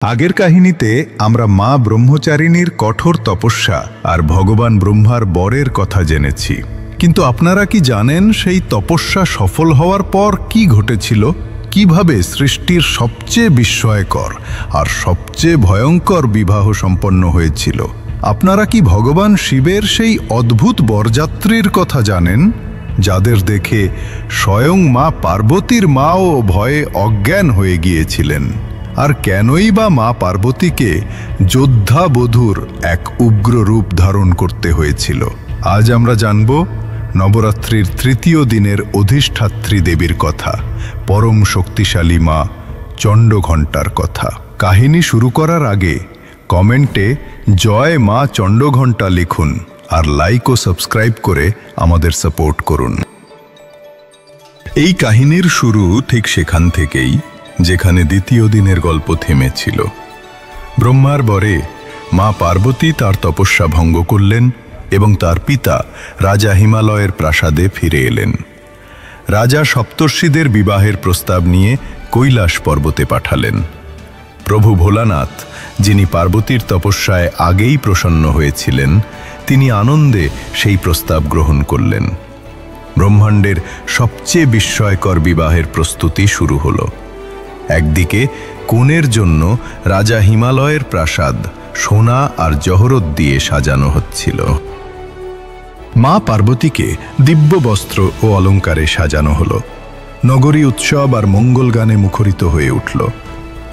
আগের কাহিনীতে আমরা মা ব্রহ্মচারিণীর কঠোর তপস্যা আর ভগবান ব্রহ্মার বরের কথা জেনেছি। কিন্তু আপনারা কি জানেন সেই তপস্যা সফল হওয়ার পর কি ঘটেছিল? কিভাবে সৃষ্টির সবচেয়ে বিস্ময়কর আর সবচেয়ে ভয়ঙ্কর বিবাহ সম্পন্ন হয়েছিল? আপনারা কি ভগবান শিবের সেই অদ্ভুত বরযাত্রীর কথা জানেন, যাদের দেখে স্বয়ং মা পার্বতীর মাও ভয়ে অজ্ঞান হয়ে গিয়েছিলেন? আর কেনই বা মা পার্বতীকে যোদ্ধা বধূর এক উগ্র রূপ ধারণ করতে হয়েছিল? আজ আমরা জানব নবরাত্রির তৃতীয় দিনের অধিষ্ঠাত্রী দেবীর কথা, পরম শক্তিশালী মা চণ্ডঘণ্টার কথা। কাহিনী শুরু করার আগে কমেন্টে জয় মা চণ্ডঘণ্টা লিখুন আর লাইক ও সাবস্ক্রাইব করে আমাদের সাপোর্ট করুন। এই কাহিনীর শুরু ঠিক সেখান থেকেই যেখানে দ্বিতীয় দিনের গল্প থেমেছিল। ব্রহ্মার বরে মা পার্বতী তার তপস্যা ভঙ্গ করলেন এবং তার পিতা রাজা হিমালয়ের প্রাসাদে ফিরে এলেন। রাজা সপ্তর্ষিদের বিবাহের প্রস্তাব নিয়ে কৈলাস পর্বতে পাঠালেন। প্রভু ভোলানাথ, যিনি পার্বতীর তপস্যায় আগেই প্রসন্ন হয়েছিলেন, তিনি আনন্দে সেই প্রস্তাব গ্রহণ করলেন। ব্রহ্মাণ্ডের সবচেয়ে বিস্ময়কর বিবাহের প্রস্তুতি শুরু হলো। একদিকে কনের জন্য রাজা হিমালয়ের প্রাসাদ সোনা আর জহরত দিয়ে সাজানো হচ্ছিল। মা পার্বতীকে দিব্য বস্ত্র ও অলঙ্কারে সাজানো হলো। নগরী উৎসব আর মঙ্গল গানে মুখরিত হয়ে উঠল।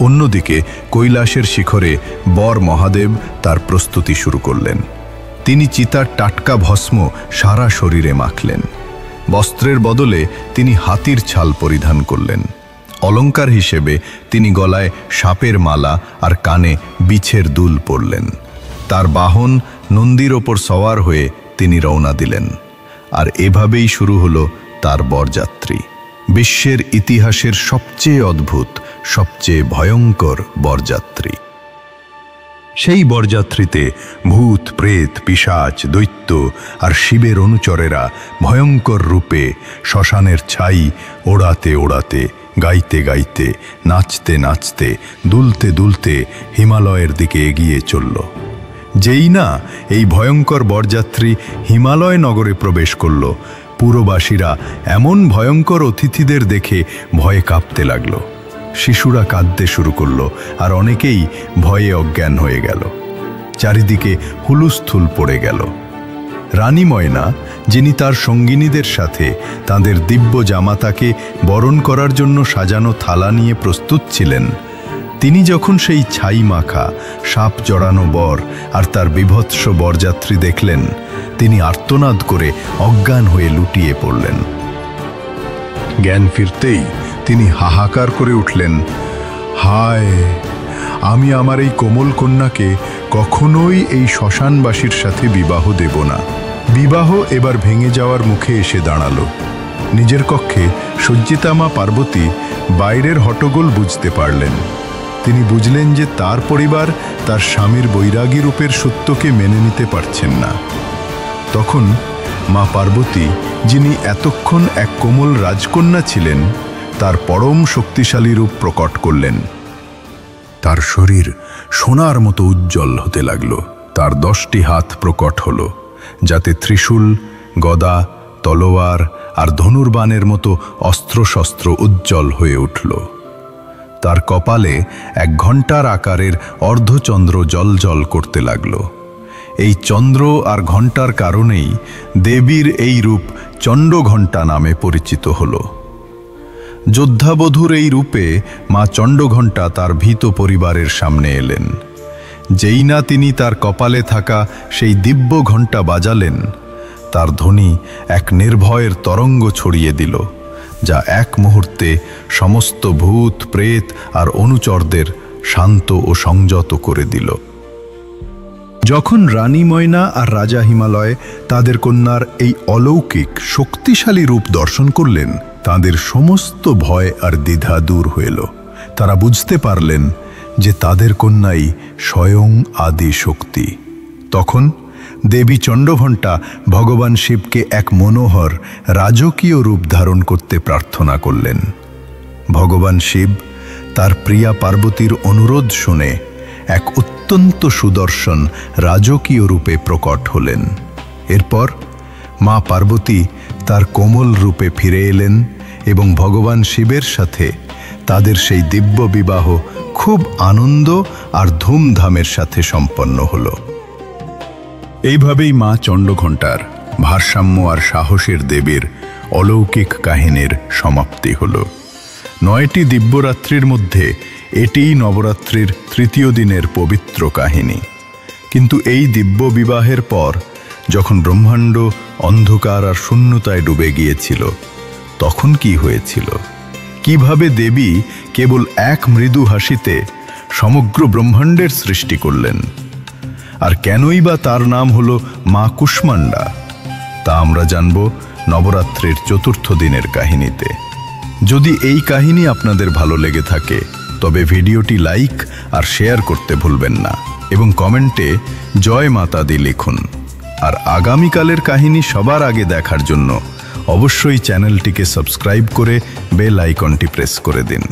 অন্যদিকে কৈলাসের শিখরে বর মহাদেব তার প্রস্তুতি শুরু করলেন। তিনি চিতার টাটকা ভস্ম সারা শরীরে মাখলেন। বস্ত্রের বদলে তিনি হাতির ছাল পরিধান করলেন। অলঙ্কার হিসেবে তিনি গলায় সাপের মালা আর কানে বিছের দুল পরলেন। তার বাহন নন্দীর ওপর সওয়ার হয়ে তিনি রওনা দিলেন। আর এভাবেই শুরু হলো তার বরযাত্রী, বিশ্বের ইতিহাসের সবচেয়ে অদ্ভুত, সবচেয়ে ভয়ঙ্কর বরযাত্রী। সেই বরযাত্রীতে ভূত, প্রেত, পিশাচ, দৈত্য আর শিবের অনুচরেরা ভয়ঙ্কর রূপে শ্মশানের ছাই ওড়াতে ওড়াতে, গাইতে গাইতে, নাচতে নাচতে, দুলতে দুলতে হিমালয়ের দিকে এগিয়ে চলল। যেই না এই ভয়ঙ্কর বরযাত্রী হিমালয় নগরে প্রবেশ করল, পুরবাসীরা এমন ভয়ঙ্কর অতিথিদের দেখে ভয়ে কাঁপতে লাগল। শিশুরা কাঁদতে শুরু করল আর অনেকেই ভয়ে অজ্ঞান হয়ে গেল। চারিদিকে হুলুস্থুল পড়ে গেল। রানী ময়না, যিনি তার সঙ্গিনীদের সাথে তাদের দিব্য জামাতাকে বরণ করার জন্য সাজানো থালা নিয়ে প্রস্তুত ছিলেন, তিনি যখন সেই ছাই মাখা, সাপ জড়ানো বর আর তার বিভৎস বরযাত্রী দেখলেন, তিনি আর্তনাদ করে অজ্ঞান হয়ে লুটিয়ে পড়লেন। জ্ঞান ফিরতেই তিনি হাহাকার করে উঠলেন, হায়, আমি আমার এই কোমল কন্যাকে কখনোই এই শ্মশানবাসীর সাথে বিবাহ দেব না। বিবাহ এবার ভেঙে যাওয়ার মুখে এসে দাঁড়ালো। নিজের কক্ষে সজ্জিতা মা পার্বতী বাইরের হট্টগোল বুঝতে পারলেন। তিনি বুঝলেন যে তার পরিবার তার স্বামীর বৈরাগী রূপের সত্যকে মেনে নিতে পারছেন না। তখন মা পার্বতী, যিনি এতক্ষণ এক কোমল রাজকন্যা ছিলেন, তার পরম শক্তিশালী রূপ প্রকট করলেন। তার শরীর সোনার মতো উজ্জ্বল হতে লাগল। তার 10টি হাত প্রকট হল, যাতে ত্রিশূল, গদা, তলোয়ার আর ধনুর্বাণের মতো অস্ত্রশস্ত্র উজ্জ্বল হয়ে উঠল। তার কপালে এক ঘণ্টার আকারের অর্ধচন্দ্র জ্বলজ্বল করতে লাগল। এই চন্দ্র আর ঘণ্টার কারণেই দেবীর এই রূপ চণ্ডঘণ্টা নামে পরিচিত হল। যোদ্ধাবধূর এই রূপে মা চণ্ডঘণ্টা তার ভীত পরিবারের সামনে এলেন। যেই না তিনি তার কপালে থাকা সেই দিব্য ঘণ্টা বাজালেন, তার ধ্বনি এক নির্ভয়ের তরঙ্গ ছড়িয়ে দিল, যা এক মুহূর্তে সমস্ত ভূত, প্রেত আর অনুচরদের শান্ত ও সংযত করে দিল। যখন রানী ময়না আর রাজা হিমালয় তাদের কন্যার এই অলৌকিক শক্তিশালী রূপ দর্শন করলেন, তাদের সমস্ত ভয় আর দ্বিধা দূর হইল। তারা বুঝতে পারলেন যে তাদের কন্যাই স্বয়ং আদি শক্তি। তখন দেবী চণ্ডঘণ্টা ভগবান শিবকে এক মনোহর রাজকীয় রূপ ধারণ করতে প্রার্থনা করলেন। ভগবান শিব তার প্রিয়া পার্বতীর অনুরোধ শুনে এক অত্যন্ত সুদর্শন রাজকীয় রূপে প্রকট হলেন। এরপর মা পার্বতী তার কোমল রূপে ফিরে এলেন এবং ভগবান শিবের সাথে তাদের সেই দিব্য বিবাহ খুব আনন্দ আর ধুমধামের সাথে সম্পন্ন হল। এইভাবেই মা চণ্ডঘণ্টার ভারসাম্য আর সাহসের দেবীর অলৌকিক কাহিনীর সমাপ্তি হল। 9টি দিব্যরাত্রির মধ্যে এটিই নবরাত্রির তৃতীয় দিনের পবিত্র কাহিনী। কিন্তু এই দিব্য বিবাহের পর যখন ব্রহ্মাণ্ড অন্ধকার আর শূন্যতায় ডুবে গিয়েছিল, তখন কি হয়েছিল? কিভাবে দেবী কেবল এক মৃদু হাসিতে সমগ্র ব্রহ্মাণ্ডের সৃষ্টি করলেন? আর কেনই বা তার নাম হলো মা কুষ্মাণ্ডা? তা আমরা জানব নবরাত্রির চতুর্থ দিনের কাহিনীতে। যদি এই কাহিনী আপনাদের ভালো লেগে থাকে তবে ভিডিওটি লাইক আর শেয়ার করতে ভুলবেন না এবং কমেন্টে জয় মাতা দি লিখুন। আর আগামীকালের কাহিনী সবার আগে দেখার জন্য অবশ্যই চ্যানেলটিকে সাবস্ক্রাইব করে বেল আইকনটি প্রেস করে দিন।